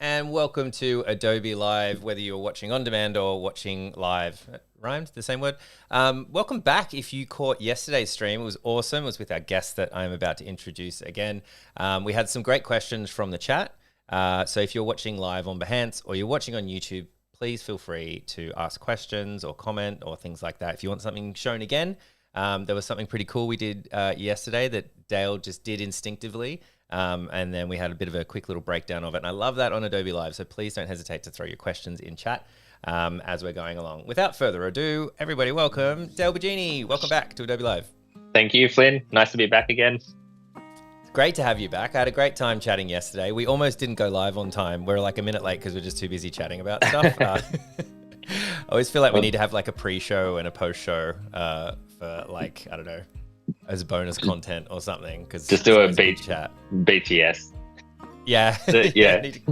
And welcome to Adobe Live, whether you're watching on demand or watching live. Rhymed, the same word. Welcome back. If you caught yesterday's stream, it was awesome. It was with our guest that I'm about to introduce again. We had some great questions from the chat. So if you're watching live on Behance or you're watching on YouTube, please feel free to ask questions or comment or things like that. If you want something shown again, there was something pretty cool we did yesterday that Dale just did instinctively. And then we had a bit of a quick little breakdown of it. And I love that on Adobe Live. So please don't hesitate to throw your questions in chat as we're going along. Without further ado, everybody welcome Dale Bigeni. Welcome back to Adobe Live. Thank you, Flynn. Nice to be back again. It's great to have you back. I had a great time chatting yesterday. We almost didn't go live on time. We're like a minute late because we're just too busy chatting about stuff. I always feel like we need to have like a pre-show and a post-show for like, I don't know, as bonus content or something. Cause just do a chat. BTS. Yeah. Yeah. Need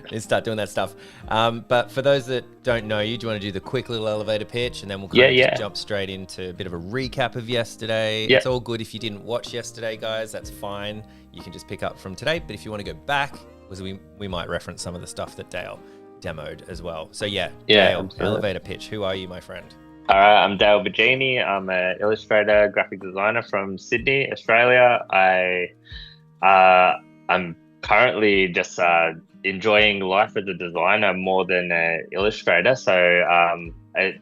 to start doing that stuff. But for those that don't know you, do you want to do the quick little elevator pitch and then we'll just jump straight into a bit of a recap of yesterday. It's all good if you didn't watch yesterday, guys. That's fine. You can just pick up from today. But if you want to go back, because we might reference some of the stuff that Dale demoed as well. So Dale, absolutely. Elevator pitch. Who are you, my friend? All right, I'm Dale Bigeni. I'm an illustrator, graphic designer from Sydney, Australia. I'm currently just enjoying life as a designer more than an illustrator. So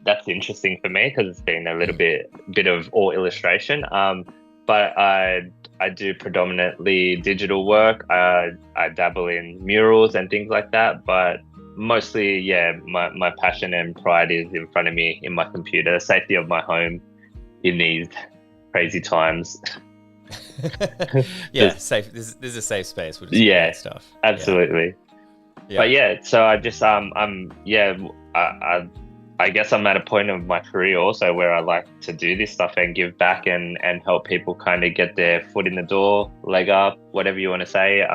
that's interesting for me because it's been a little bit of all illustration. But I do predominantly digital work. I dabble in murals and things like that, but mostly, my passion and pride is in front of me in my computer, safety of my home in these crazy times. Safe. This is a safe space. We'll just stuff. Absolutely. Yeah. But so I just I guess I'm at a point of my career also where I like to do this stuff and give back and help people kind of get their foot in the door, leg up, whatever you want to say.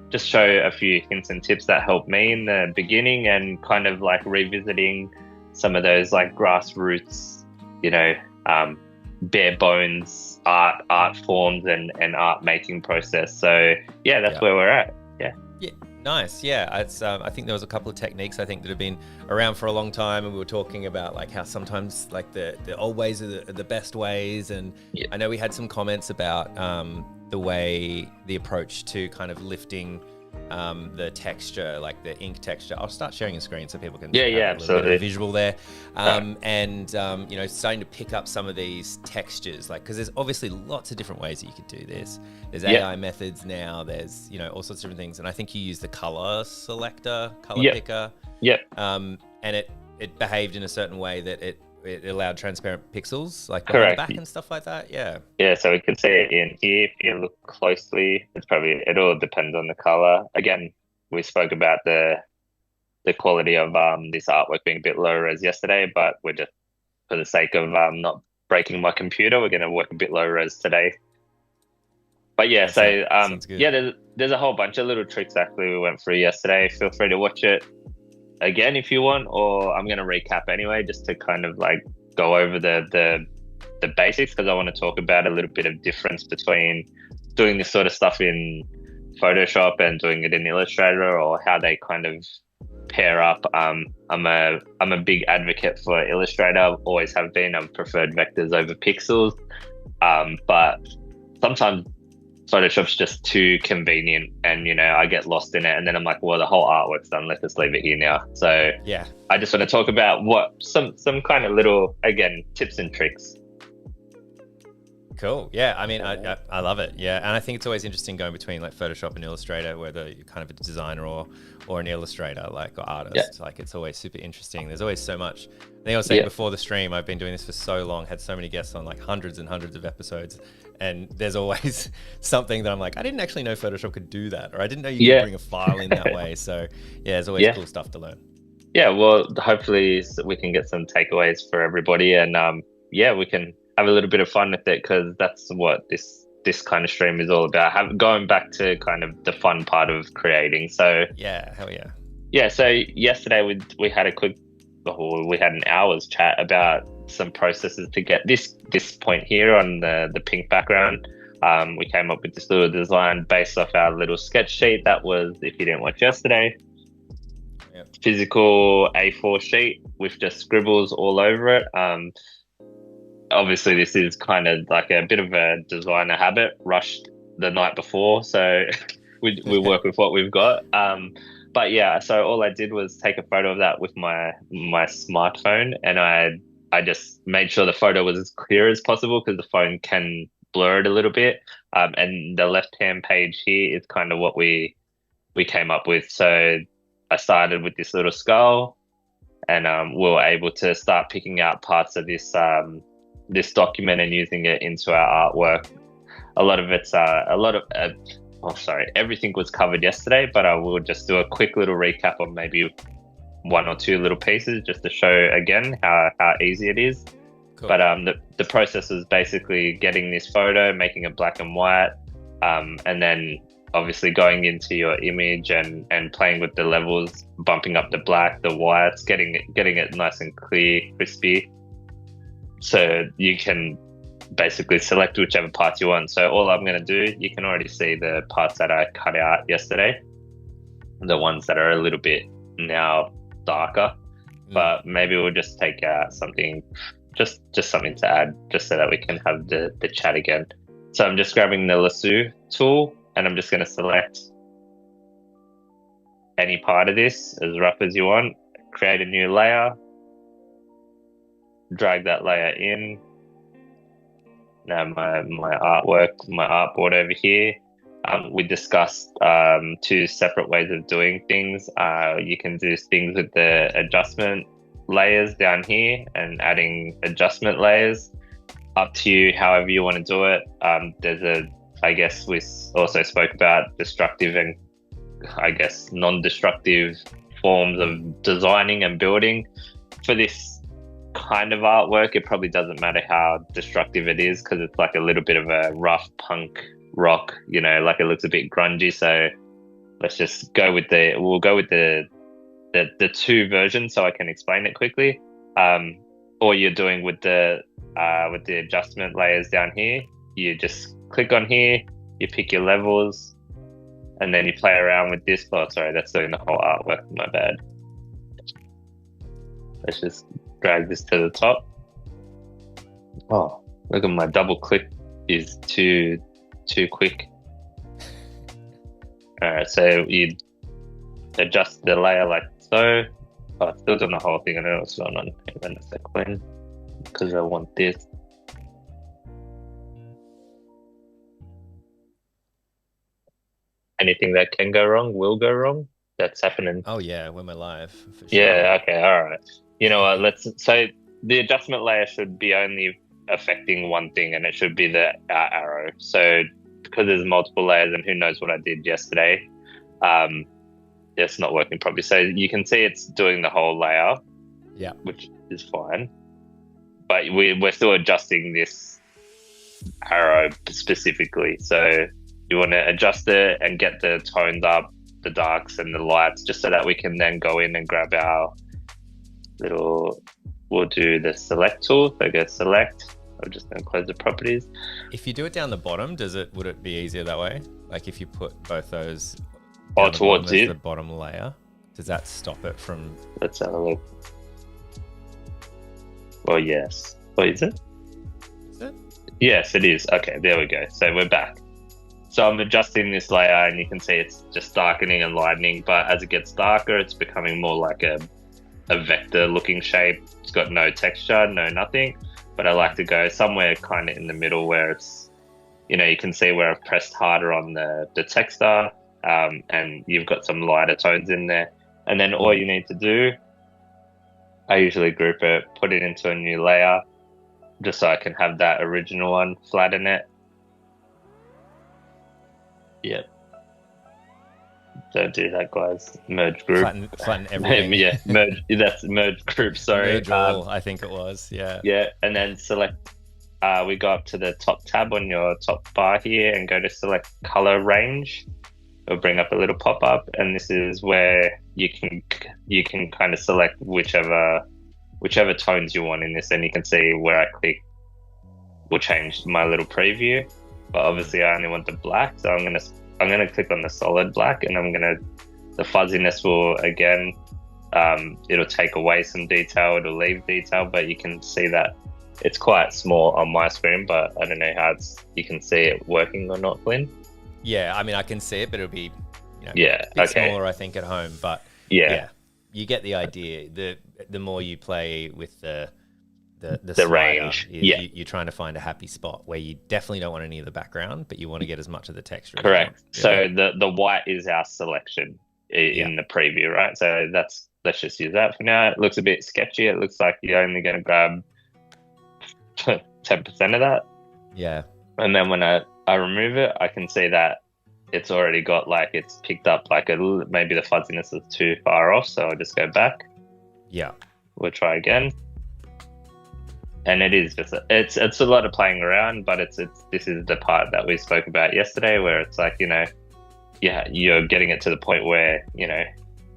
Just show a few hints and tips that helped me in the beginning and kind of like revisiting some of those like grassroots, bare bones art forms and art making process. So that's where we're at. Yeah. Nice. Yeah. It's, I think there was a couple of techniques I think that have been around for a long time, and we were talking about like how sometimes like the old ways are the best ways. And I know we had some comments about the approach to kind of lifting the texture, like the ink texture. I'll start sharing a screen so people can have a little bit of visual there. And starting to pick up some of these textures, like, because there's obviously lots of different ways that you could do this. There's AI methods now, there's, all sorts of different things. And I think you use the color selector, color picker. And it behaved in a certain way that it allowed transparent pixels, like behind the back and stuff like that. Yeah, so we can see it in here if you look closely. It all depends on the color. Again, we spoke about the quality of this artwork being a bit lower res yesterday, but we're just, for the sake of not breaking my computer, we're going to work a bit lower res today. But sounds good. There's a whole bunch of little tricks actually we went through yesterday. Feel free to watch it again if you want, or I'm going to recap anyway just to kind of like go over the basics, because I want to talk about a little bit of difference between doing this sort of stuff in Photoshop and doing it in Illustrator, or how they kind of pair up. I'm a big advocate for Illustrator. I always have been. I've preferred vectors over pixels, but sometimes Photoshop's just too convenient, and I get lost in it, and then I'm like, well, the whole artwork's done, let's just leave it here now. So I just want to talk about what some kind of little, again, tips and tricks. Cool. Yeah, I mean, I love it. Yeah, and I think it's always interesting going between like Photoshop and Illustrator, whether you're kind of a designer or an illustrator, like, or artist. Like, it's always super interesting. There's always so much. I think I was saying before the stream, I've been doing this for so long, had so many guests on, like hundreds and hundreds of episodes, and there's always something that I'm like, I didn't actually know Photoshop could do that, or I didn't know you could bring a file in that way. So there's always cool stuff to learn. Yeah, well, hopefully we can get some takeaways for everybody, and we can have a little bit of fun with it, because that's what this kind of stream is all about. Going back to kind of the fun part of creating. So hell yeah. Yeah, so yesterday we had we had an hour's chat about some processes to get this point here on the pink background We came up with this little design based off our little sketch sheet that was, if you didn't watch yesterday, physical A4 sheet with just scribbles all over it. Obviously, this is kind of like a bit of a designer habit, rushed the night before, so we work with what we've got. But yeah, so all I did was take a photo of that with my smartphone, and I just made sure the photo was as clear as possible because the phone can blur it a little bit. And the left-hand page here is kind of what we came up with. So I started with this little skull, and we were able to start picking out parts of this this document and using it into our artwork. A lot of it's everything was covered yesterday, but I will just do a quick little recap on maybe one or two little pieces just to show again how easy it is. Cool. But the process is basically getting this photo, making it black and white, and then obviously going into your image and playing with the levels, bumping up the black, the whites, getting it nice and clear, crispy. So you can basically select whichever parts you want. So all I'm going to do, you can already see the parts that I cut out yesterday, the ones that are a little bit now darker, but maybe we'll just take out something, just something to add, just so that we can have the chat again. So I'm just grabbing the lasso tool, and I'm just going to select any part of this as rough as you want, create a new layer, drag that layer in. Now my artwork, my artboard over here, we discussed two separate ways of doing things. You can do things with the adjustment layers down here and adding adjustment layers. Up to you, however you want to do it. I guess we also spoke about destructive and I guess non-destructive forms of designing and building. For this kind of artwork, it probably doesn't matter how destructive it is because it's like a little bit of a rough punk rock, like it looks a bit grungy. So let's just go with the two versions so I can explain it quickly. All you're doing with the adjustment layers down here, you just click on here, you pick your levels, and then you play around with this. Oh, sorry, that's doing the whole artwork. My bad. Let's just drag this to the top. Oh, look at my double click is too quick. All right, so you adjust the layer like so. Oh, it's still doing the whole thing. I don't know what's going on. Hang on a second, because I want this. Anything that can go wrong will go wrong. That's happening. Oh yeah, when we're live. For sure. Yeah. Okay. All right. You know what? So the adjustment layer should be only affecting one thing, and it should be the arrow. So because there's multiple layers, and who knows what I did yesterday, it's not working properly. So you can see it's doing the whole layer, yeah, which is fine. But we're still adjusting this arrow specifically. So you want to adjust it and get the tones up, the darks and the lights, just so that we can then go in and grab our little, we'll do the select tool. So go select. I'm just going to close the properties. If you do it down the bottom, would it be easier that way? Like if you put both those towards the bottom layer, does that stop it from? Let's have a look. Well, yes. What is it? Is it? Yes, it is. Okay, there we go. So we're back. So I'm adjusting this layer, and you can see it's just darkening and lightening. But as it gets darker, it's becoming more like a vector-looking shape. It's got no texture, no nothing. But I like to go somewhere kind of in the middle where it's, you can see where I've pressed harder on the texture, and you've got some lighter tones in there. And then all you need to do, I usually group it, put it into a new layer, just so I can have that original one, flatten it. Yep. Don't do that, guys. Merge group. Flatten everything. Yeah, merge. That's merge group. Sorry. Merge all, I think it was. Yeah. Yeah, and then select. We go up to the top tab on your top bar here and go to select color range. It'll bring up a little pop up, and this is where you can kind of select whichever tones you want in this, and you can see where I click will change my little preview. but obviously I only want the black, so I'm gonna click on the solid black, and the fuzziness will again, it'll take away some detail, it'll leave detail, but you can see that it's quite small on my screen, but I don't know how you can see it working or not, Flynn. Yeah, I mean, I can see it, but it'll be, a bit smaller, I think, at home. But yeah, you get the idea. The more you play with the slider, range, you're trying to find a happy spot where you definitely don't want any of the background, but you want to get as much of the texture. Correct. As well. So the white is our selection in the preview, right? So let's just use that for now. It looks a bit sketchy. It looks like you're only going to grab 10% of that. Yeah. And then when I remove it, I can see that it's already got it's picked up maybe the fuzziness is too far off. So I'll just go back. Yeah. We'll try again. And it is just it's a lot of playing around, but this is the part that we spoke about yesterday, where it's like, you're getting it to the point where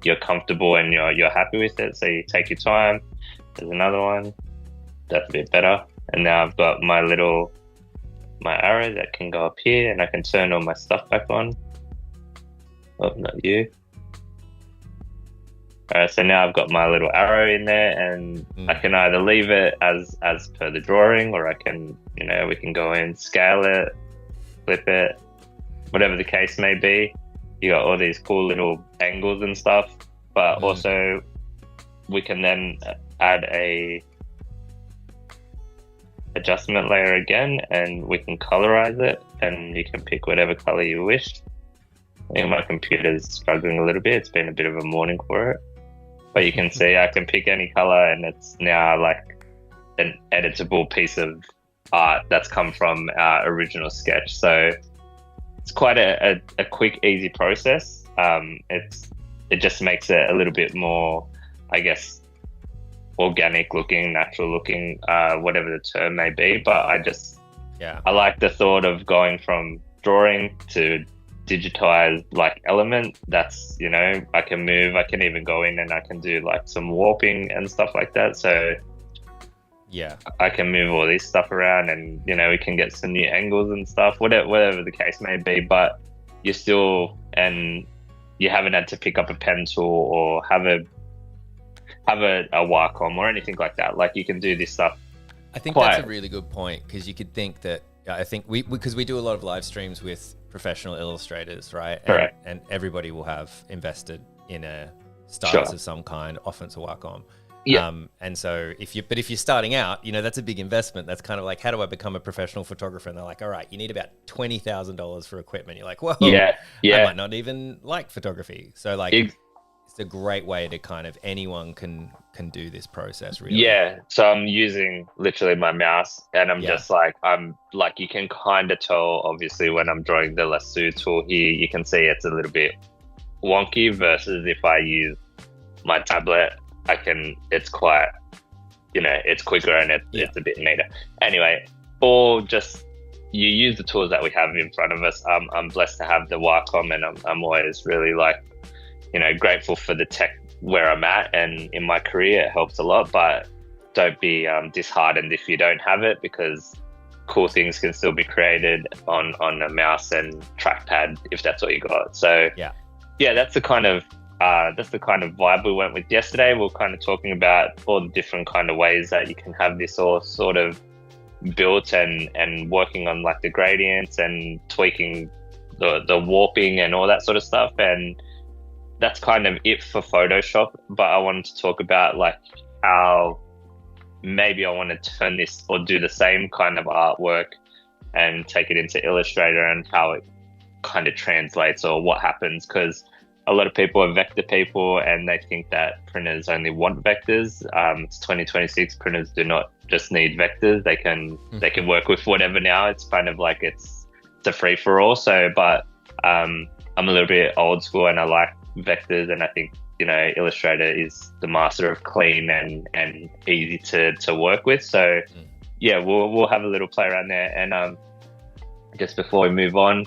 you're comfortable and you're happy with it. So you take your time. There's another one that's a bit better, and now I've got my arrow that can go up here, and I can turn all my stuff back on. Oh, not you. Alright, so now I've got my little arrow in there, and I can either leave it as per the drawing, or I can, we can go in, scale it, flip it, whatever the case may be. You got all these cool little angles and stuff, but also we can then add a adjustment layer again, and we can colorize it, and you can pick whatever color you wish. I think my computer's struggling a little bit. It's been a bit of a morning for it. But you can see I can pick any color, and it's now like an editable piece of art that's come from our original sketch. So it's quite a quick, easy process. It just makes it a little bit more, I guess, organic looking, natural looking, whatever the term may be. But I like the thought of going from drawing to digitized element. That's, I can move, I can even go in and I can do some warping and stuff like that. So I can move all this stuff around, and we can get some new angles and stuff, whatever the case may be. But you haven't had to pick up a pen tool or have a Wacom or anything like that. You can do this stuff. I think that's a really good point, because you could think that, I think because we do a lot of live streams with professional illustrators, right? Correct. And everybody will have invested in a stylus of some kind, often it's a Wacom. Yeah. And so if you're starting out, that's a big investment. That's kind of like, how do I become a professional photographer? And they're like, all right, you need about $20,000 for equipment. You're like, whoa, I might not even like photography. So it's a great way to kind of, anyone can do this process, really. Yeah. So I'm using literally my mouse, and I'm just you can kind of tell, obviously, when I'm drawing the lasso tool here, you can see it's a little bit wonky, versus if I use my tablet, it's quite, it's quicker and it's a bit neater. Anyway, you use the tools that we have in front of us. I'm blessed to have the Wacom, and I'm always really grateful for the tech where I'm at, and in my career it helps a lot. But don't be disheartened if you don't have it, because cool things can still be created on a mouse and trackpad if that's what you got. So that's the kind of vibe we went with yesterday. We we're kind of talking about all the different kind of ways that you can have this all sort of built, and working on the gradients and tweaking the warping and all that sort of stuff. And that's kind of it for Photoshop. But I wanted to talk about how maybe I want to turn this or do the same kind of artwork and take it into Illustrator, and how it kind of translates or what happens. Because a lot of people are vector people, and they think that printers only want vectors. It's 2026. Printers do not just need vectors. They can work with whatever now. It's kind of it's a free for all. So, but I'm a little bit old school, and I like vectors, and I think Illustrator is the master of clean and easy to work with. So we'll have a little play around there. And just before we move on,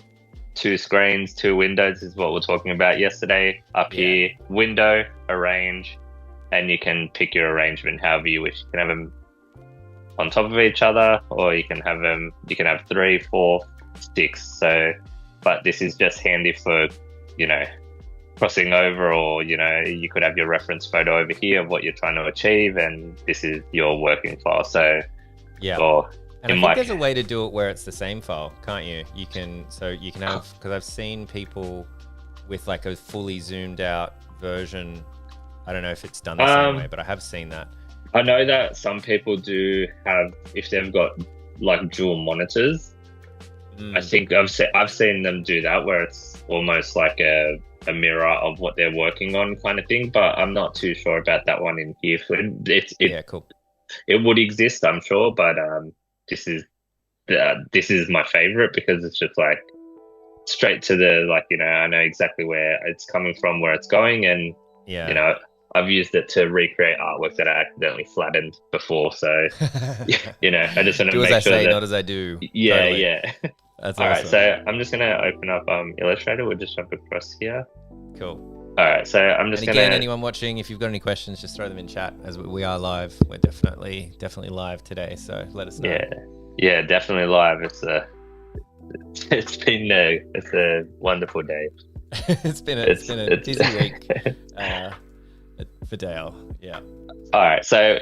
2 screens, 2 windows is what we're talking about yesterday. Up here, window, arrange, and you can pick your arrangement however you wish. You can have them on top of each other, or you can have 3, 4, sticks. So, but this is just handy for, you know, crossing over, or, you know, you could have your reference photo over here of what you're trying to achieve, and this is your working file. So, yeah. or and I think there's a way to do it where it's the same file, can't you? You can have, because I've seen people with like a fully zoomed out version. I don't know if it's done the same way, but I have seen that. I know that some people do have, if they've got like dual monitors. I think I've seen them do that, where it's almost like a mirror of what they're working on, kind of thing. But I'm not too sure about that one in here. Yeah, cool. It would exist, I'm sure, but this is my favorite, because it's just like straight to the, like, you know, I know exactly where it's coming from, where it's going, and yeah, you know, I've used it to recreate artwork that I accidentally flattened before. So, you know, I just want to do make as I sure say, that, not as I do. Yeah, totally. yeah. That's all awesome. right. So I'm just gonna open up Illustrator. We'll just jump across here. Cool. All right. So I'm just gonna. Anyone watching, if you've got any questions, just throw them in chat, as we are live. We're definitely live today. So let us know. Yeah, definitely live. It's been a wonderful day. it's been a busy week for Dale. Yeah. All right. So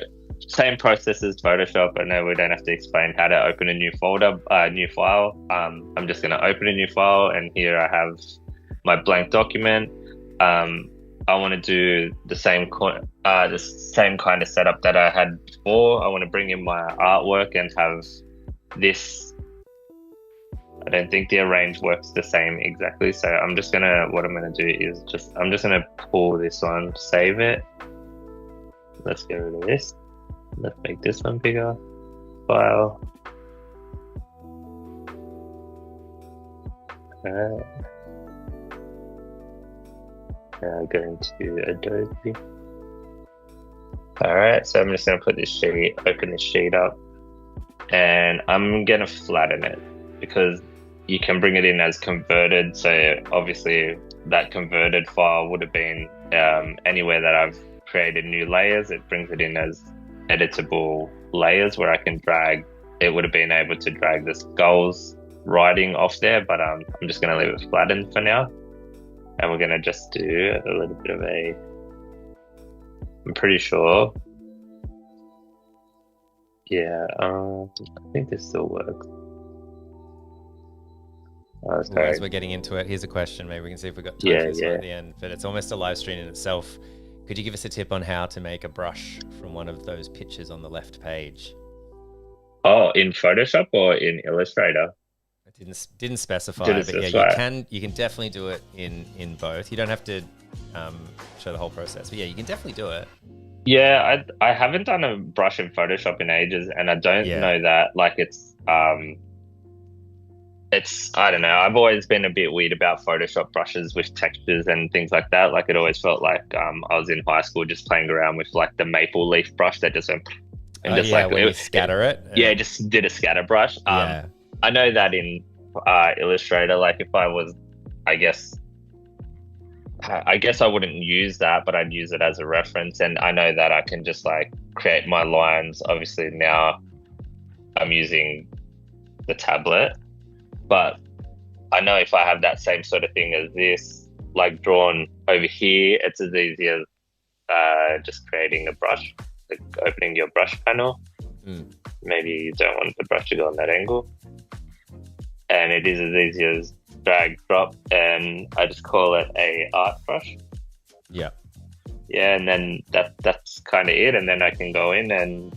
same process as Photoshop. I know we don't have to explain how to open a new folder, new file. I'm just going to open a new file, and here I have my blank document. I want to do the same kind of setup that I had before. I want to bring in my artwork and have this. I don't think the arrange works the same exactly. So what I'm gonna do is I'm just gonna pull this one, save it. Let's get rid of this. Let's make this one bigger. File. Alright. Now go into Adobe. Alright, so I'm just gonna open this sheet up, and I'm gonna flatten it, because you can bring it in as converted. So obviously that converted file would have been anywhere that I've created new layers. It brings it in as editable layers, where I can drag. It would have been able to drag the skulls writing off there, but I'm just going to leave it flattened for now. And we're going to just do a little bit of I'm pretty sure. Yeah, I think this still works. As we're getting into it, here's a question. Maybe we can see if we've got time for this one at the end. But it's almost a live stream in itself. Could you give us a tip on how to make a brush from one of those pictures on the left page? Oh, in Photoshop or in Illustrator? It didn't specify, but yeah, you can definitely do it in both. You don't have to show the whole process, but yeah, you can definitely do it. Yeah, I haven't done a brush in Photoshop in ages, and I don't know that, like, it's I don't know. I've always been a bit weird about Photoshop brushes with textures and things like that. Like, it always felt like I was in high school just playing around with like the maple leaf brush that just went and just when you scatter it. Yeah, just did a scatter brush. I know that in Illustrator, like, if I was, I guess I wouldn't use that, but I'd use it as a reference. And I know that I can just like create my lines. Obviously now I'm using the tablet, but I know if I have that same sort of thing as this, like drawn over here, it's as easy as just creating a brush, like opening your brush panel. Maybe you don't want the brush to go on that angle. And it is as easy as drag, drop, and I just call it a art brush. Yeah. Yeah, and then that's kind of it. And then I can go in and,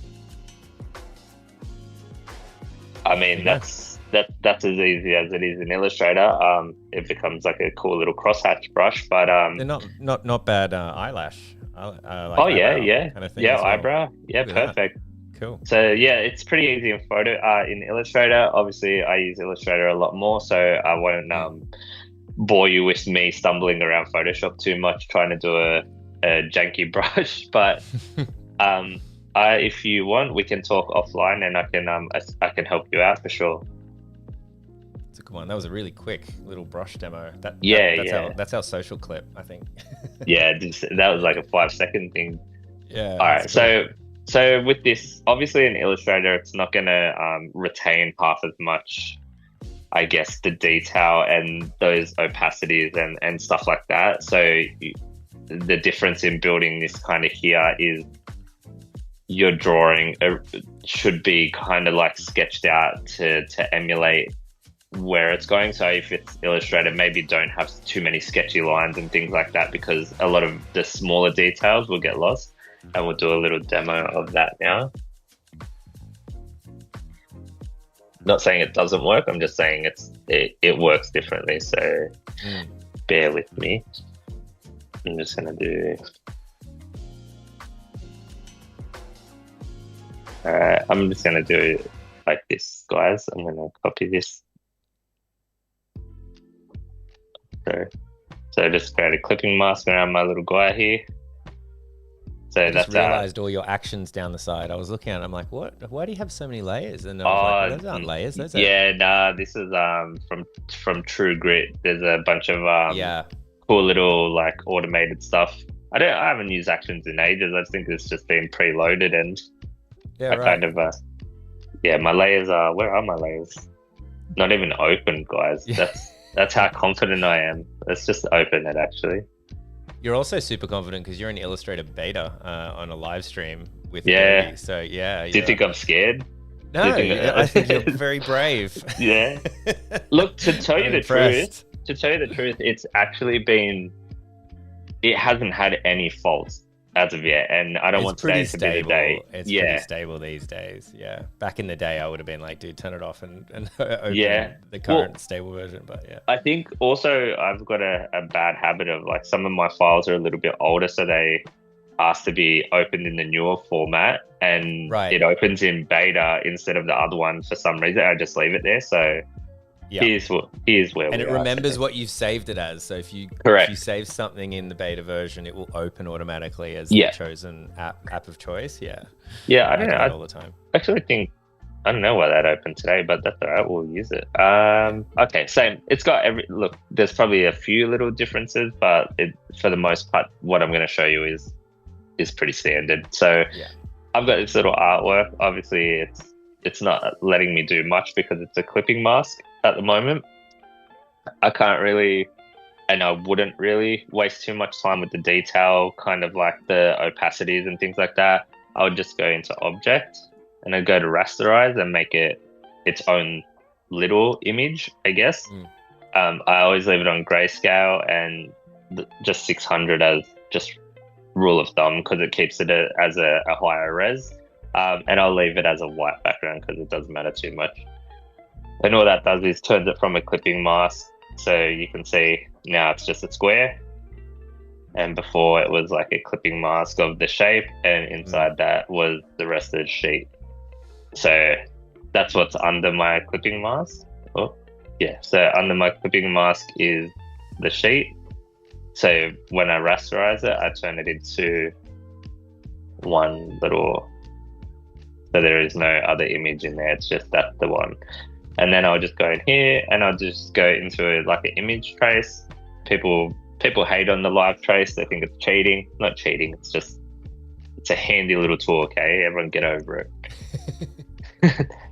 I mean, that's as easy as it is in Illustrator. It becomes like a cool little crosshatch brush, but they're not bad eyelash. Yeah, kind of thing well. Eyebrow. Yeah, perfect. Cool. So yeah, it's pretty easy in Illustrator. Obviously, I use Illustrator a lot more, so I won't bore you with me stumbling around Photoshop too much trying to do a janky brush. But if you want, we can talk offline, and I can help you out for sure. That's a good one. That was a really quick little brush demo. That's our social clip, I think. Yeah, that was like a 5-second thing. Yeah. All right, so with this, obviously in Illustrator, it's not going to retain half as much I guess, the detail and those opacities and stuff like that. So the difference in building this kind of here is your drawing should be kind of like sketched out to emulate where it's going. So if it's Illustrator, maybe don't have too many sketchy lines and things like that, because a lot of the smaller details will get lost. And we'll do a little demo of that now. Not saying it doesn't work, I'm just saying it works differently, so bear with me. I'm just gonna do... Alright, I'm just gonna do it like this, guys. I'm gonna copy this. So just create a clipping mask around my little guy here. So I just realized all your actions down the side. I was looking at it, I'm like, what? Why do you have so many layers? And I was like, well, those aren't layers. Those are... nah, this is from True Grit. There's a bunch of cool little like automated stuff. I haven't used actions in ages. I think it's just been preloaded, and I kind of my layers are, where are my layers? Not even open, guys. Yeah. That's how confident I am. Let's just open it actually. You're also super confident because you're in Illustrator beta on a live stream with Adobe. So yeah. Do you think I'm scared? No, I think you're very brave. Yeah. Look, to tell you the truth, it's actually been, it hasn't had any faults as of yet, and I don't want today to be the day. It's pretty stable these days. Yeah. Back in the day, I would have been like, dude, turn it off and open the current stable version. But yeah. I think also I've got a bad habit of like, some of my files are a little bit older, so they ask to be opened in the newer format, and it opens in beta instead of the other one for some reason. I just leave it there. So here's where and it remembers what you've saved it as. So if you save something in the beta version, it will open automatically as the chosen app of choice. Yeah, I don't know, all the time. Actually think, I don't know why that opened today, but that's all right, we'll use it. Okay, same. It's got look, there's probably a few little differences, but for the most part, what I'm going to show you is pretty standard. So I've got this little artwork. Obviously it's not letting me do much because it's a clipping mask at the moment. I can't really, and I wouldn't really waste too much time with the detail, kind of like the opacities and things like that. I would just go into object and then go to rasterize and make it its own little image, I guess. I always leave it on grayscale and just 600 as just rule of thumb, because it keeps it as a higher res. And I'll leave it as a white background because it doesn't matter too much. And all that does is turns it from a clipping mask. So you can see now it's just a square. And before it was like a clipping mask of the shape, and inside that was the rest of the sheet. So that's what's under my clipping mask. So under my clipping mask is the sheet. So when I rasterize it, I turn it into one little, so there is no other image in there. It's just that's the one. And then I'll just go in here and I'll just go into like an image trace. People hate on the live trace. They think it's cheating. Not cheating. It's a handy little tool. Okay, everyone get over it.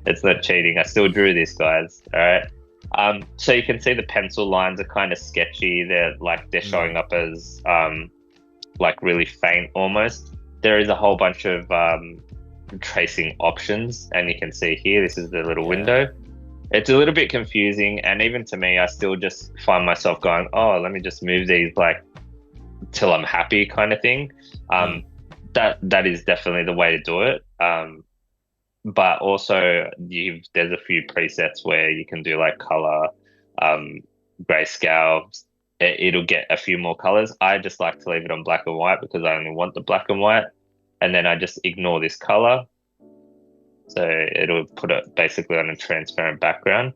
It's not cheating. I still drew this, guys. All right. So you can see the pencil lines are kind of sketchy. They're showing up as like really faint almost. There is a whole bunch of tracing options, and you can see here, this is the little window. It's a little bit confusing, and even to me, I still just find myself going, oh, let me just move these like till I'm happy kind of thing. That is definitely the way to do it. But also there's a few presets where you can do like color, grayscale. It'll get a few more colors. I just like to leave it on black and white because I only want the black and white. And then I just ignore this color. So it'll put it basically on a transparent background.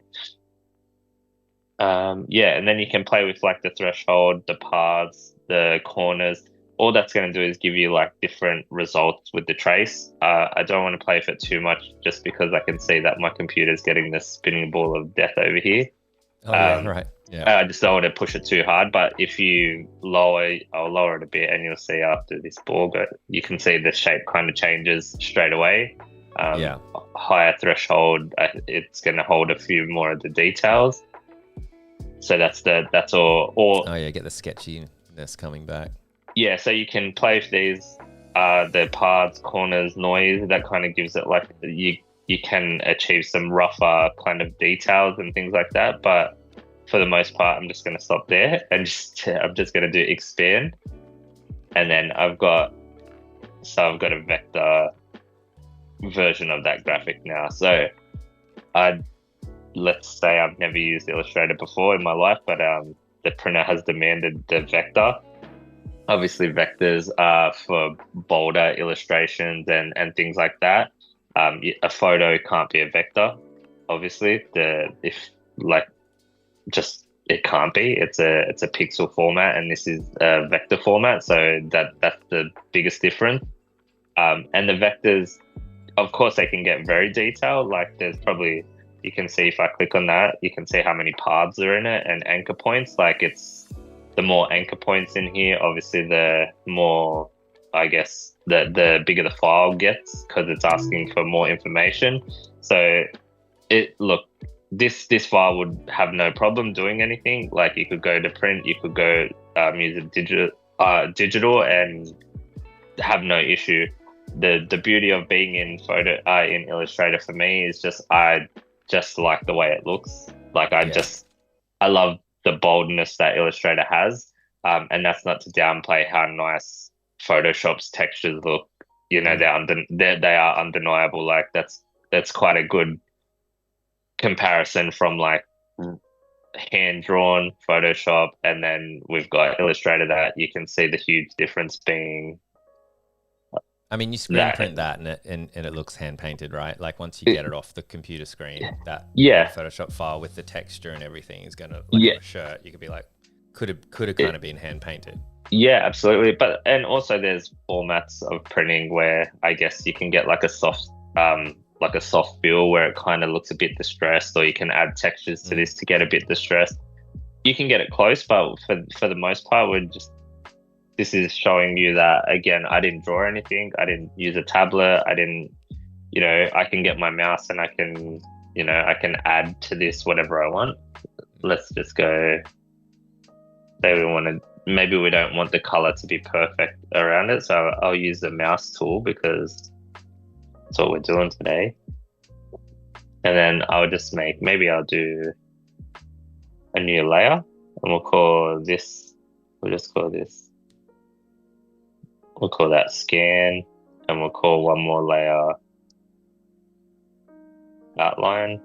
And then you can play with like the threshold, the paths, the corners. All that's going to do is give you like different results with the trace. I don't want to play with it too much just because I can see that my computer's getting this spinning ball of death over here. Right. Yeah. I just don't want to push it too hard, but if you I'll lower it a bit and you'll see after this ball, you can see the shape kind of changes straight away. higher threshold, it's going to hold a few more of the details. So that's all. Or oh yeah, get the sketchiness coming back. yeah, so you can play with these, the paths, corners, noise. That kind of gives it like you can achieve some rougher kind of details and things like that. But for the most part, I'm just going to stop there and I'm just going to do expand, and then I've got a vector version of that graphic now. So let's say I've never used Illustrator before in my life, but the printer has demanded the vector. Obviously, vectors are for bolder illustrations and things like that. A photo can't be a vector, obviously. It can't be. It's a pixel format, and this is a vector format, so that's the biggest difference. And the vectors, of course, they can get very detailed. Like there's probably, you can see if I click on that, you can see how many paths are in it and anchor points. Like it's the more anchor points in here, obviously the more, I guess, the bigger the file gets, because it's asking for more information. So this file would have no problem doing anything. Like you could go to print, you could go use a digital and have no issue. The beauty of being in in Illustrator for me is just I just like the way it looks. Like I love the boldness that Illustrator has, and that's not to downplay how nice Photoshop's textures look. You know, they are undeniable. Like that's quite a good comparison from like hand drawn Photoshop, and then we've got Illustrator, that you can see the huge difference being. I mean, you screen print that and it looks hand painted, right? Like once you get it off the computer screen, that Photoshop file with the texture and everything is gonna, like on a shirt, you could be like, could have kind of been hand painted. Yeah, absolutely. And also there's formats of printing where I guess you can get like a soft feel where it kind of looks a bit distressed, or you can add textures to this to get a bit distressed. You can get it close, but for the most part, this is showing you that, again, I didn't draw anything. I didn't use a tablet. I didn't, I can get my mouse and I can add to this whatever I want. Let's just go, maybe we don't want the color to be perfect around it. So I'll use the mouse tool because that's what we're doing today. And then I'll just maybe I'll do a new layer, and we'll call that scan, and we'll call one more layer outline,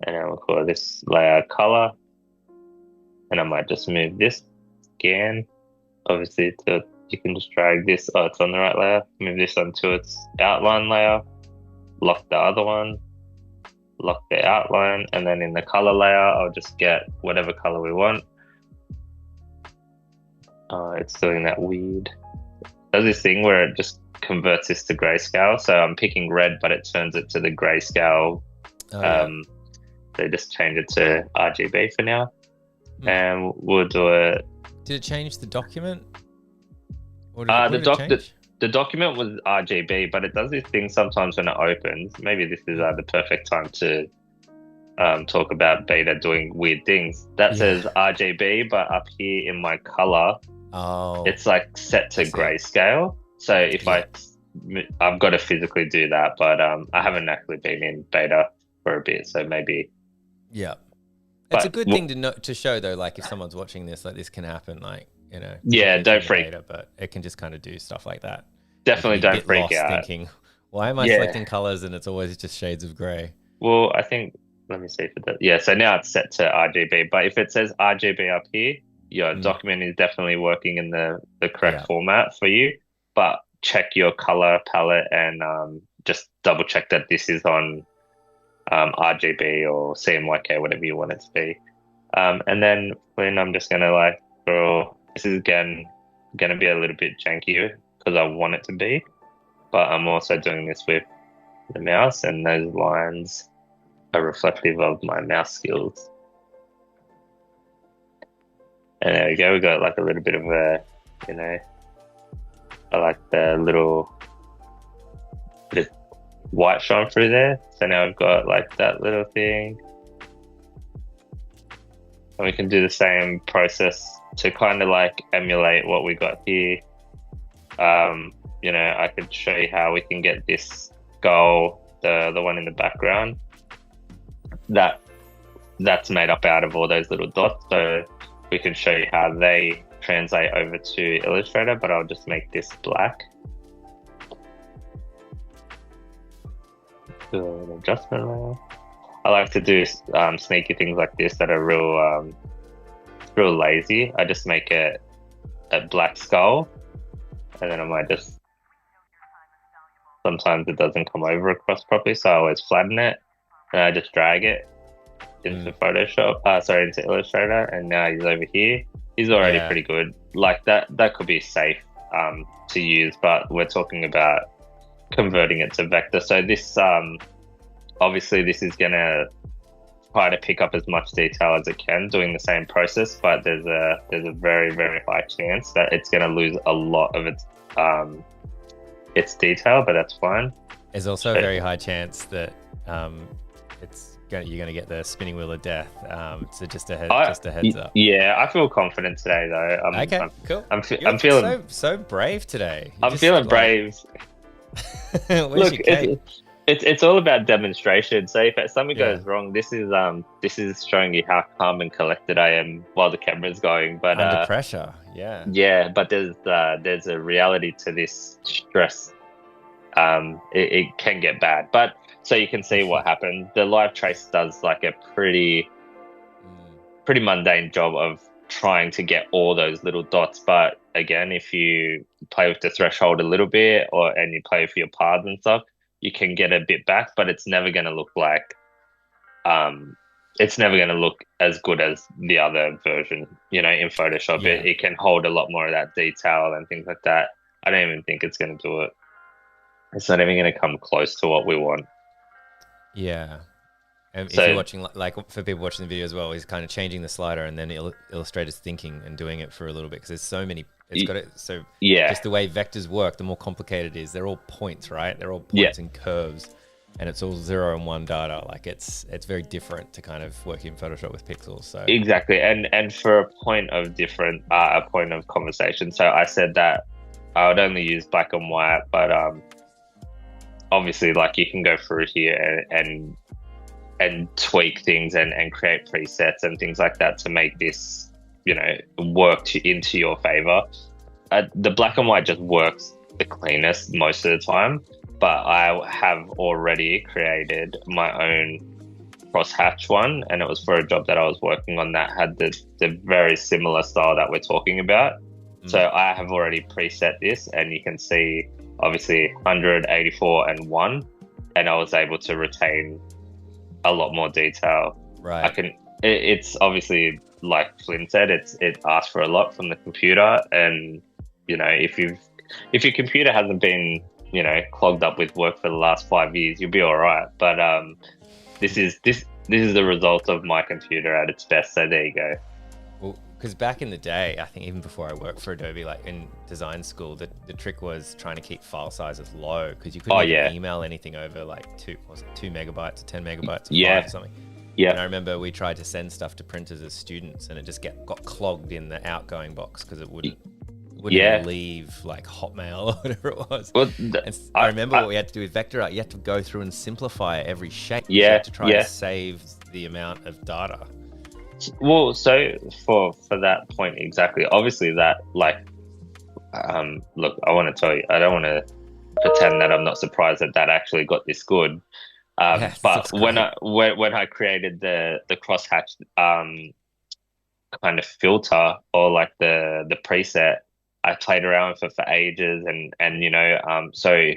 and then we'll call this layer color, and I might just move this scan, obviously, you can just drag this, it's on the right layer, move this onto its outline layer, lock the other one, lock the outline, and then in the color layer, I'll just get whatever color we want. It's doing that weird. It does this thing where it just converts this to grayscale. So I'm picking red, but it turns it to the grayscale. They just change it to RGB for now, and we'll do it. Did it change the document? Or the document was RGB, but it does this thing sometimes when it opens. Maybe this is the perfect time to talk about beta doing weird things. That says RGB, but up here in my color, it's like set to grayscale. So if I've got to physically do that, but I haven't actually been in beta for a bit, so maybe. Yeah, it's a good thing to show though. Like if someone's watching this, like this can happen. Like don't freak. Beta, but it can just kind of do stuff like that. Definitely don't freak out. Thinking, why am I selecting colors and it's always just shades of gray? Well, I think. Let me see for that. Yeah, so now it's set to RGB, but if it says RGB up here, your document is definitely working in the correct format for you. But check your color palette and just double check that this is on RGB or CMYK, whatever you want it to be. And then when I'm just gonna this is again gonna be a little bit janky because I want it to be, but I'm also doing this with the mouse, and those lines are reflective of my mouse skills. And there we go, we got like a little bit of I like the little bit of white shone through there. So now I've got like that little thing. And we can do the same process to kind of like emulate what we got here. You know, I could show you how we can get this skull, the one in the background, that's made up out of all those little dots. So we can show you how they translate over to Illustrator, but I'll just make this black. Do an adjustment layer. I like to do sneaky things like this that are real lazy. I just make it a black skull, and then I might just, sometimes it doesn't come over across properly, so I always flatten it, and I just drag it into Photoshop, sorry, into Illustrator, and now he's over here. He's already pretty good. Like that could be safe to use, but we're talking about converting it to vector. So this, obviously this is gonna try to pick up as much detail as it can doing the same process, but there's a very, very high chance that it's gonna lose a lot of its detail, but that's fine. There's also a very high chance that you're going to get the spinning wheel of death. So just a heads up. Yeah, I feel confident today though. Okay, cool. I'm feeling so brave today. I'm feeling brave. Look, it's all about demonstration. So if something goes wrong, this is showing you how calm and collected I am while the camera's going. But under pressure, but there's a reality to this stress. It can get bad, but so you can see what happened. The live trace does like a pretty mundane job of trying to get all those little dots. But again, if you play with the threshold a little bit, and you play with your paths and stuff, you can get a bit back. But it's never going to look like, it's never going to look as good as the other version. You know, in Photoshop, it can hold a lot more of that detail and things like that. I don't even think it's going to do it. It's not even going to come close to what we want. Yeah. And if you're watching, like for people watching the video as well, he's kind of changing the slider and then Illustrator's thinking and doing it for a little bit because there's so many. It's got it. So just the way vectors work, the more complicated it is. They're all points, right? They're all points and curves, and it's all 0 and 1 data. Like it's very different to kind of work in Photoshop with pixels. So exactly, and for a point of different, a point of conversation. So I said that I would only use black and white, but obviously, like you can go through here and tweak things and create presets and things like that to make this, you know, work into your favor. The black and white just works the cleanest most of the time, but I have already created my own crosshatch one, and it was for a job that I was working on that had the very similar style that we're talking about. So I have already preset this, and you can see obviously 100, 84, and 1, and I was able to retain a lot more detail. Right. It's obviously, like Flynn said, it asks for a lot from the computer, and you know, if your computer hasn't been, you know, clogged up with work for the last 5 years, you'll be all right. But this is the result of my computer at its best. So there you go. Well, because back in the day, I think even before I worked for Adobe, like in design school, the trick was trying to keep file sizes low because you couldn't email anything over like 2 megabytes or 10 megabytes or 5 or something. Yeah. And I remember we tried to send stuff to printers as students, and it just got clogged in the outgoing box because it wouldn't leave like Hotmail or whatever it was. Well, I remember what we had to do with Vector Art. You had to go through and simplify every shape. You had to try to save the amount of data. Well, so for that point exactly, obviously that, like, look, I want to tell you, I don't want to pretend that I'm not surprised that actually got this good. But when I created the crosshatch kind of filter, or like the preset, I played around with it for ages, and you know, so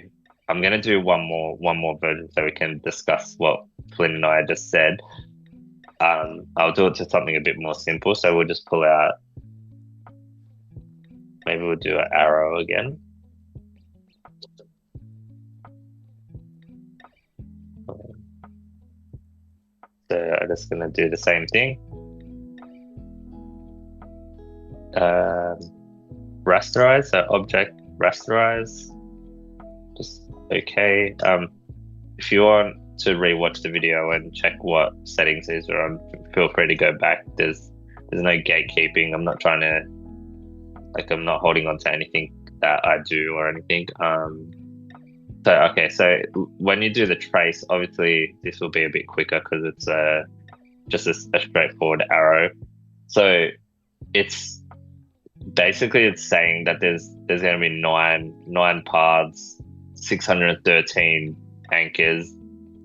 I'm gonna do one more version so we can discuss what Flynn and I just said. I'll do it to something a bit more simple. So we'll just pull out, maybe we'll do an arrow again. So I'm just gonna do the same thing. Rasterize, so object rasterize, just okay. if you want to rewatch the video and check what settings these are on, feel free to go back. There's no gatekeeping. I'm not trying to, like, I'm not holding on to anything that I do or anything. So when you do the trace, obviously this will be a bit quicker because it's just a straightforward arrow. So it's basically, it's saying that there's going to be nine paths, 613 anchors,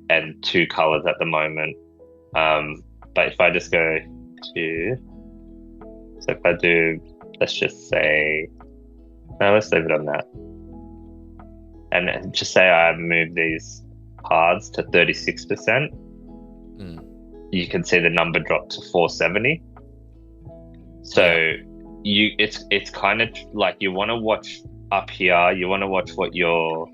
and 2 colors at the moment. But if I just go to, so if I do, let's just say, no, let's leave it on that. And just say I move these paths to 36%, you can see the number drop to 470. So it's kind of like, you want to watch up here, you want to watch what your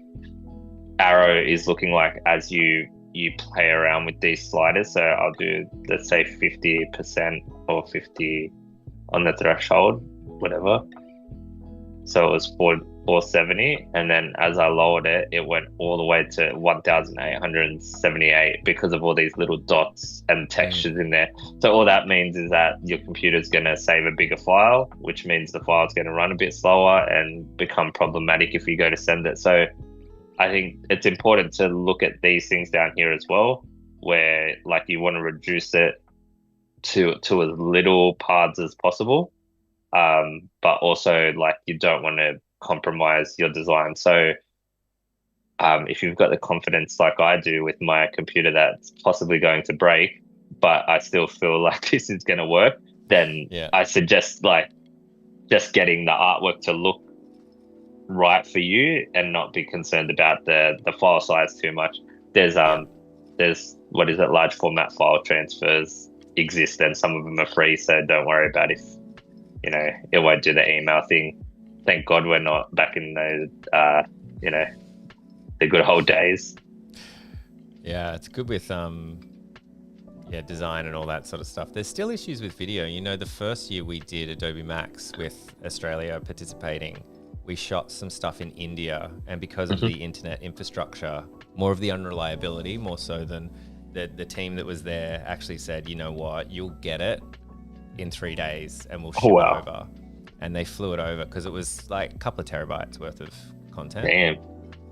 arrow is looking like as you play around with these sliders. So I'll do, let's say 50% or 50 on the threshold, whatever. So it was 470, and then as I lowered it, it went all the way to 1,878 because of all these little dots and textures in there. So all that means is that your computer's going to save a bigger file, which means the file's going to run a bit slower and become problematic if you go to send it. So I think it's important to look at these things down here as well, where like you want to reduce it to as little paths as possible. But also, like, you don't want to compromise your design. So if you've got the confidence like I do with my computer that's possibly going to break, but I still feel like this is going to work, then I suggest like just getting the artwork to look right for you and not be concerned about the file size too much. There's what is it, large format file transfers exist, and some of them are free, so don't worry about if it won't do the email thing. Thank God we're not back in those the good old days. Yeah, it's good with design and all that sort of stuff. There's still issues with video. The first year we did Adobe Max with Australia participating, we shot some stuff in India, and because of the internet infrastructure, more of the unreliability, more so than the team that was there actually said, you know what, you'll get it in 3 days and we'll ship it over. And they flew it over because it was like a couple of terabytes worth of content. Damn,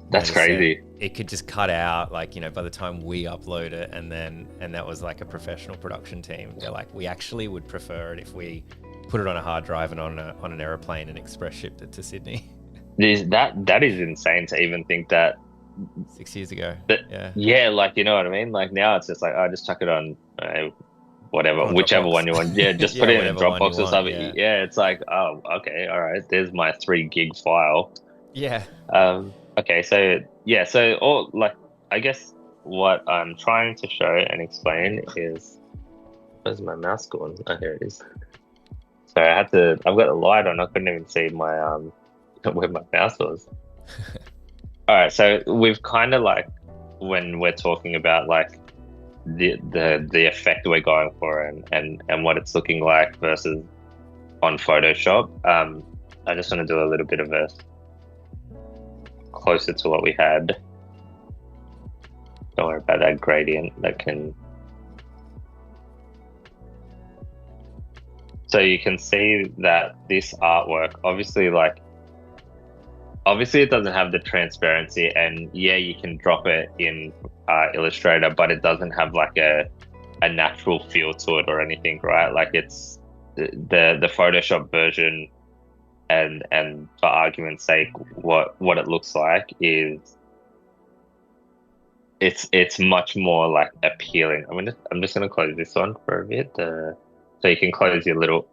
that's crazy. It could just cut out, like, by the time we upload it, and that was like a professional production team. They're like, we actually would prefer it if we put it on a hard drive and on an airplane and express shipped it to Sydney. That is insane to even think that 6 years ago. Yeah, like, you know what I mean? Like, now it's just like, I just chuck it on whatever, whichever one you want. Yeah, just put it in a Dropbox or something. Yeah, it's like, oh, okay, all right, there's my 3 gig file. Yeah. Okay, so all, like, I guess what I'm trying to show and explain is, where's my mouse gone? Oh, here it is. So I've got the light on, I couldn't even see my where my mouse was. All right, so we've kind of, like, when we're talking about like the effect we're going for and what it's looking like versus on Photoshop, I just want to do a little bit of a closer to what we had. Don't worry about that gradient. So you can see that this artwork, obviously it doesn't have the transparency, and you can drop it in Illustrator, but it doesn't have like a natural feel to it or anything, right? Like, it's the Photoshop version, and for argument's sake, what it looks like is it's much more like appealing. I'm just gonna close this one for a bit, so you can close your little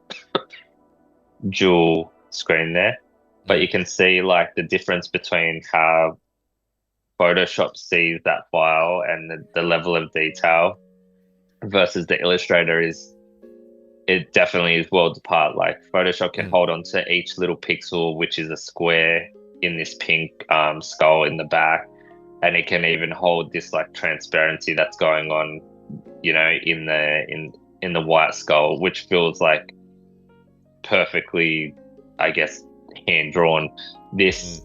dual screen there. But you can see like the difference between how Photoshop sees that file and the level of detail versus the Illustrator it definitely is worlds apart. Like, Photoshop can hold on to each little pixel, which is a square in this pink skull in the back, and it can even hold this like transparency that's going on, in the white skull, which feels like perfectly, I guess, hand drawn. This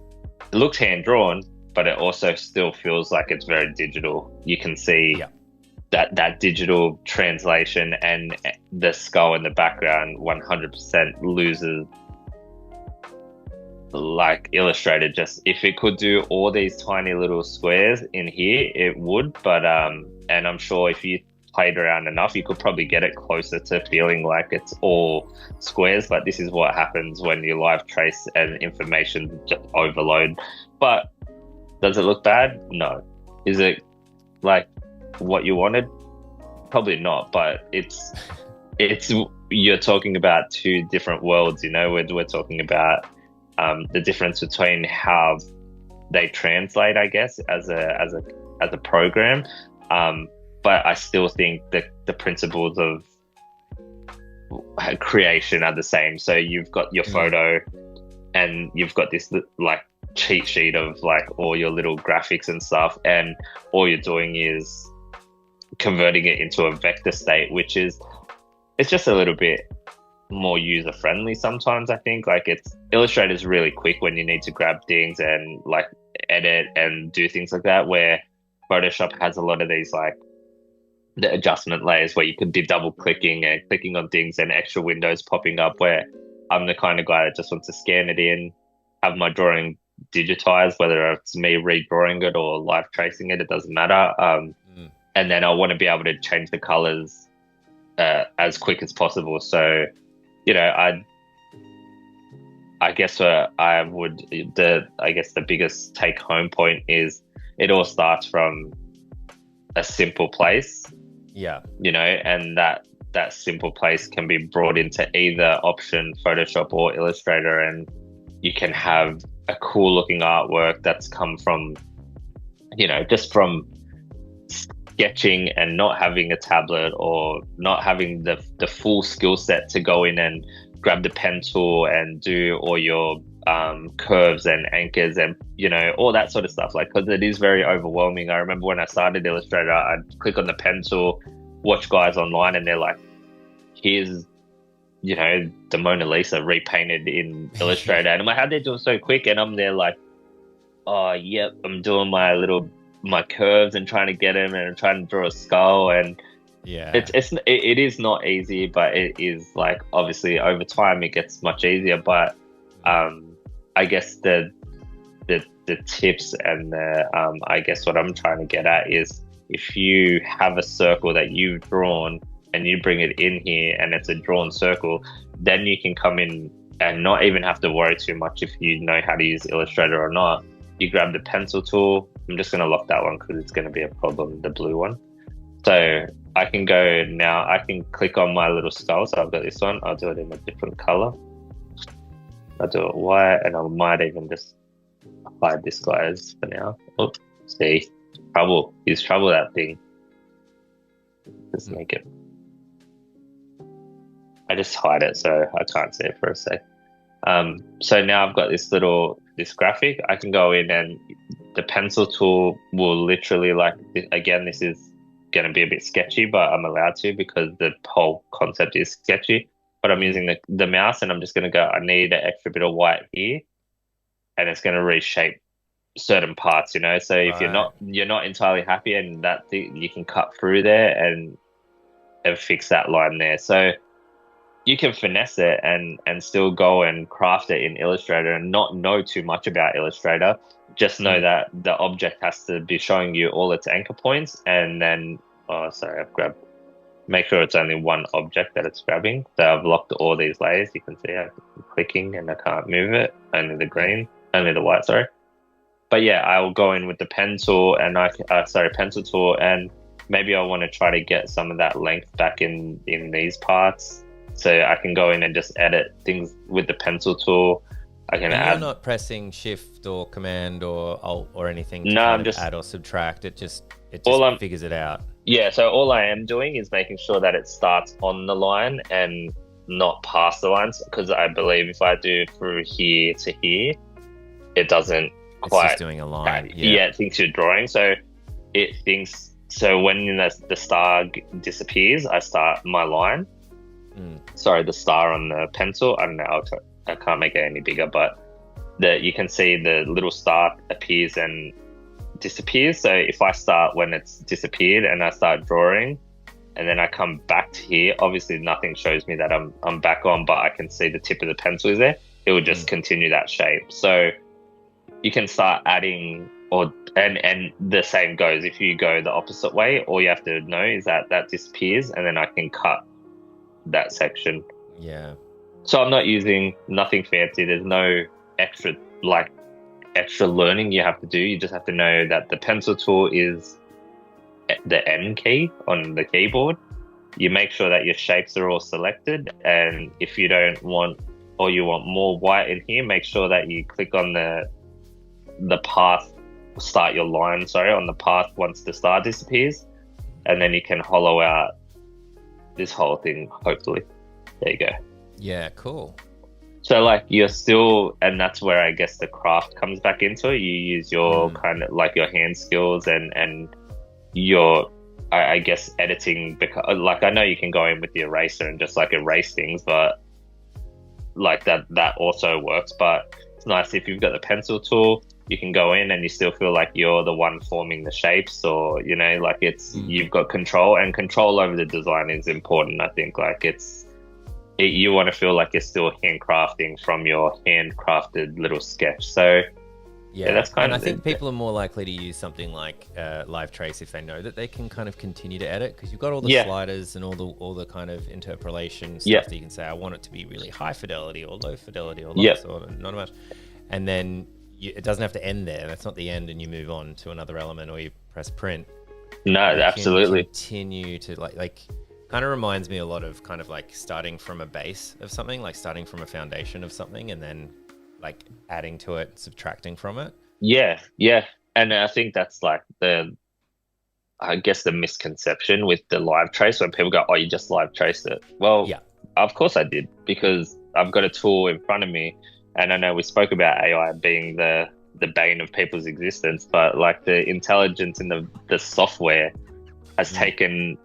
looks hand drawn, but it also still feels like it's very digital. You can see Yeah. that digital translation, and the skull in the background 100% loses. Like Illustrator, just if it could do all these tiny little squares in here, it would. But and I'm sure if you played around enough, you could probably get it closer to feeling like it's all squares. But this is what happens when you live trace and information just overload. But does it look bad? No. Is it like what you wanted? Probably not. But it's you're talking about two different worlds. You know, we're talking about the difference between how they translate, I guess, as a program. But I still think that the principles of creation are the same. So you've got your photo, and you've got this like cheat sheet of like all your little graphics and stuff, and all you're doing is converting it into a vector state, which is, it's just a little bit more user friendly sometimes. I think like Illustrator is really quick when you need to grab things and like edit and do things like that, where Photoshop has a lot of these like the adjustment layers where you could be double clicking and clicking on things and extra windows popping up, where I'm the kind of guy that just wants to scan it in, have my drawing digitized, whether it's me redrawing it or live tracing it, it doesn't matter. And then I want to be able to change the colors as quick as possible. So you know, I guess the biggest take home point is it all starts from a simple place. Yeah. You know, and that simple place can be brought into either option, Photoshop or Illustrator, and you can have a cool looking artwork that's come from, you know, just from sketching and not having a tablet or not having the full skill set to go in and grab the pen tool and do all your curves and anchors and, you know, all that sort of stuff. Like, because it is very overwhelming. I remember when I started Illustrator, I'd click on the pen tool, watch guys online, and they're like, here's, you know, the Mona Lisa repainted in Illustrator. And I'm like, how'd they do it so quick? And I'm there like, oh, yep, I'm doing my curves and trying to get them and trying to draw a skull. And yeah, it is not easy, but it is like, obviously over time it gets much easier. But I guess the tips and I guess what I'm trying to get at is, if you have a circle that you've drawn and you bring it in here and it's a drawn circle, then you can come in and not even have to worry too much if you know how to use Illustrator or not. You grab the pencil tool. I'm just going to lock that one because it's going to be a problem, the blue one. So I can go now, I can click on my little skull. So I've got this one. I'll do it in a different color. I'll do it white, and I might even just hide this guy's for now. Oh, see, trouble. He's trouble, that thing. Just make it. I just hide it so I can't see it for a sec. So now I've got this graphic. I can go in and the pencil tool will literally, like, again, this is going to be a bit sketchy, but I'm allowed to because the whole concept is sketchy. But I'm using the mouse, and I'm just going to go, I need an extra bit of white here, and it's going to reshape certain parts, you know. So if you're not entirely happy, and that thing, you can cut through there and fix that line there. So you can finesse it and still go and craft it in Illustrator and not know too much about Illustrator. Just know that the object has to be showing you all its anchor points, and then, oh, sorry, make sure it's only one object that it's grabbing. So I've locked all these layers. You can see I'm clicking and I can't move it. Only the white, sorry. But yeah, I will go in with the pen tool and pencil tool, and maybe I want to try to get some of that length back in these parts. So I can go in and just edit things with the pencil tool. I can add. You're not pressing Shift or Command or Alt or anything to I'm just add or subtract. It just figures it out. Yeah, so all I am doing is making sure that it starts on the line and not past the lines, because I believe if I do through here to here, it doesn't quite. It's just doing a line. Yeah, it thinks you're drawing. So it thinks, so when the star disappears, I start my line. Sorry, the star on the pencil. I don't know. I can't make it any bigger, but you can see the little star appears and disappears. So if I start when it's disappeared and I start drawing, and then I come back to here, obviously nothing shows me that I'm back on, but I can see the tip of the pencil is there. It will just continue that shape. So you can start adding, and the same goes if you go the opposite way. All you have to know is that disappears, and then I can cut that section. Yeah. So I'm not using nothing fancy. There's no extra learning you have to do. You just have to know that the pencil tool is the M key on the keyboard. You make sure that your shapes are all selected, and if you don't want, or you want more white in here, make sure that you click on the path, start your line, on the path once the star disappears, and then you can hollow out this whole thing, hopefully. There you go. Yeah, cool. So like you're still, and that's where I guess the craft comes back into it. You use your kind of like your hand skills and your, I guess, editing, because like I know you can go in with the eraser and just like erase things, but like that also works. But it's nice if you've got the pencil tool, you can go in and you still feel like you're the one forming the shapes, or you know, like it's you've got control, and control over the design is important. I think like you want to feel like you're still handcrafting from your handcrafted little sketch. So yeah, that's kind of. I think people are more likely to use something like Live Trace if they know that they can kind of continue to edit, because you've got all the sliders and all the kind of interpolation stuff that you can say, I want it to be really high fidelity or low fidelity or low or not much, and then it doesn't have to end there. That's not the end, and you move on to another element or you press print. No, absolutely. Continue to like kind of reminds me a lot of kind of like starting from a base of something, like starting from a foundation of something, and then like adding to it, subtracting from it. Yeah. And I think that's like the misconception with the live trace, when people go, oh, you just live traced it. Well, of course I did, because I've got a tool in front of me, and I know we spoke about AI being the bane of people's existence, but like the intelligence in the software has taken,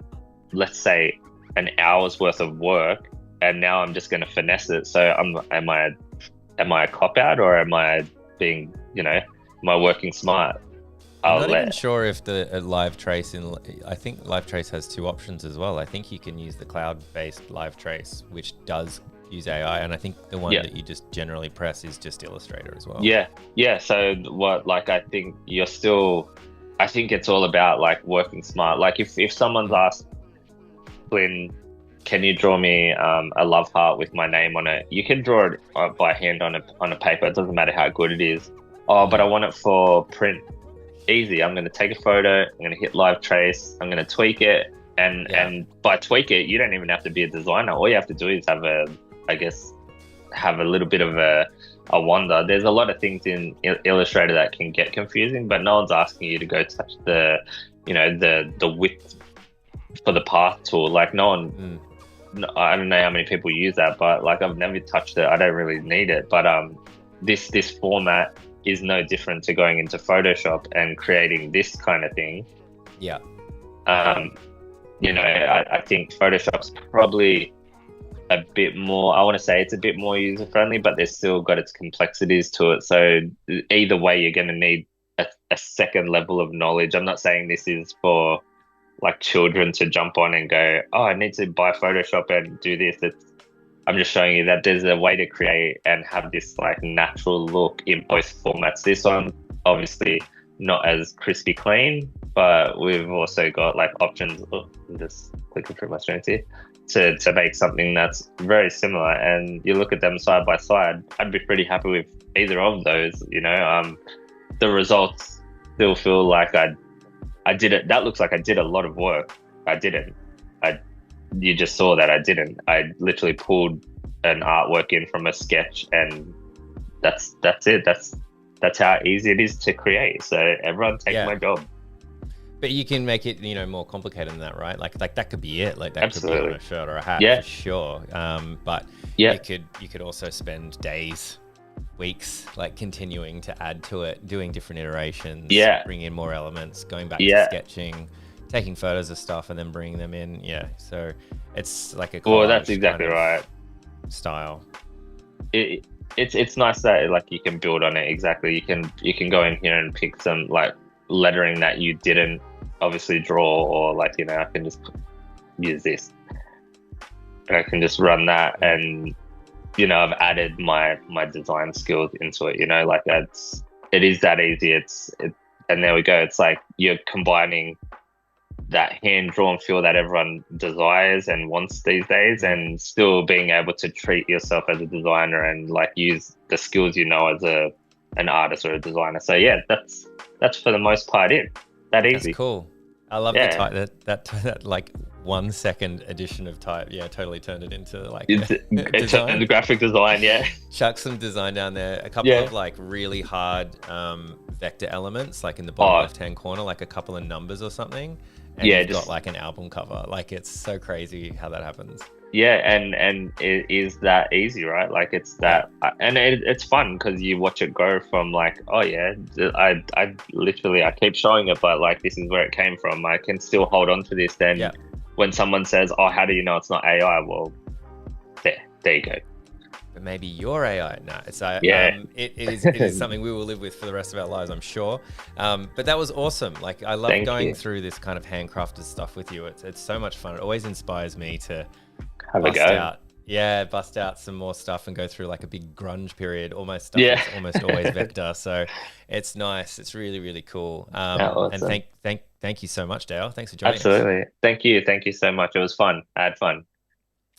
let's say, an hour's worth of work, and now I'm just going to finesse it. So am I a cop-out, or am I being, am I working smart? I'm not even sure if the Live Trace I think Live Trace has two options as well. I think you can use the cloud-based Live Trace, which does use AI, and I think the one that you just generally press is just Illustrator as well. Yeah. So I think it's all about like working smart. Like if someone's asked, Flynn, can you draw me a love heart with my name on it? You can draw it by hand on a paper. It doesn't matter how good it is. Oh, but I want it for print. Easy. I'm going to take a photo. I'm going to hit Live Trace. I'm going to tweak it. And by tweak it, you don't even have to be a designer. All you have to do is have a little bit of a wonder. There's a lot of things in Illustrator that can get confusing, but no one's asking you to go touch the width for the path tool. Like no one, I don't know how many people use that, but like I've never touched it. I don't really need it. But this format is no different to going into Photoshop and creating this kind of thing. Yeah. I think Photoshop's probably a bit more, I want to say it's a bit more user friendly, but there's still got its complexities to it. So either way, you're going to need a second level of knowledge. I'm not saying this is for like children to jump on and go, oh, I need to buy Photoshop and do this. I'm just showing you that there's a way to create and have this like natural look in both formats. This one, obviously not as crispy clean, but we've also got like options. Oh, I'm just clicking through my screen here to make something that's very similar. And you look at them side by side, I'd be pretty happy with either of those. The results still feel like I did it. That looks like I did a lot of work. I didn't. You just saw that I didn't. I literally pulled an artwork in from a sketch, and that's it. That's how easy it is to create. So everyone take my job. But you can make it, more complicated than that, right? Like that could be it. Like that Absolutely. could be on a shirt or a hat for sure. But you could also spend days, weeks, like continuing to add to it, doing different iterations, bring in more elements, going back to sketching, taking photos of stuff and then bringing them in. Yeah. So it's like a collage. Well, that's exactly right. Style. It's nice that like you can build on it. Exactly. You can go in here and pick some like lettering that you didn't obviously draw, or like, you know, I can just use this. I can just run that, and you know, I've added my design skills into it. You know, like it is that easy. And there we go. It's like you're combining that hand-drawn feel that everyone desires and wants these days, and still being able to treat yourself as a designer and like use the skills you know as an artist or a designer. So yeah, that's for the most part it. That easy. That's cool. I love the type that like 1 second edition of type. Yeah, totally turned it into like design. The graphic design. Yeah, chuck some design down there. A couple of like really hard vector elements, like in the bottom left-hand corner, like a couple of numbers or something. And you've got like an album cover. Like, it's so crazy how that happens. Yeah, and it is that easy, right? Like it's that, and it's fun because you watch it go from like, oh yeah, I literally, I keep showing it, but like this is where it came from. I can still hold on to this. Then when someone says, oh, how do you know it's not AI? Well, there you go. But maybe your AI. No, it's it is something we will live with for the rest of our lives, I'm sure. But that was awesome. Like, I love going through this kind of handcrafted stuff with you. It's so much fun. It always inspires me to bust out some more stuff and go through like a big grunge period. Almost stuff that's almost always vector. So it's nice. It's really, really cool. Awesome. And thank you so much, Dale. Thanks for joining us. Absolutely. Thank you so much. It was fun. I had fun.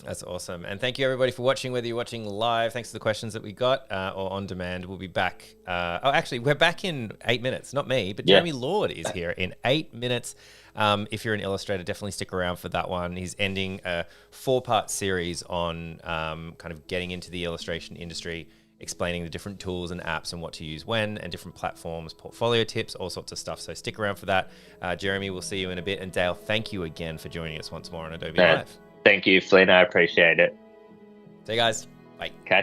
That's awesome. And thank you everybody for watching, whether you're watching live, thanks for the questions that we got, or on demand. We'll be back. Actually, we're back in 8 minutes. Not me, but Jeremy Lord is here in 8 minutes. If you're an illustrator, definitely stick around for that one. He's ending a 4-part series on kind of getting into the illustration industry, explaining the different tools and apps and what to use when, and different platforms, portfolio tips, all sorts of stuff. So stick around for that. Jeremy, we'll see you in a bit. And Dale, thank you again for joining us once more on Adobe Live. Thank you, Flynn. I appreciate it. See you guys. Bye. Catch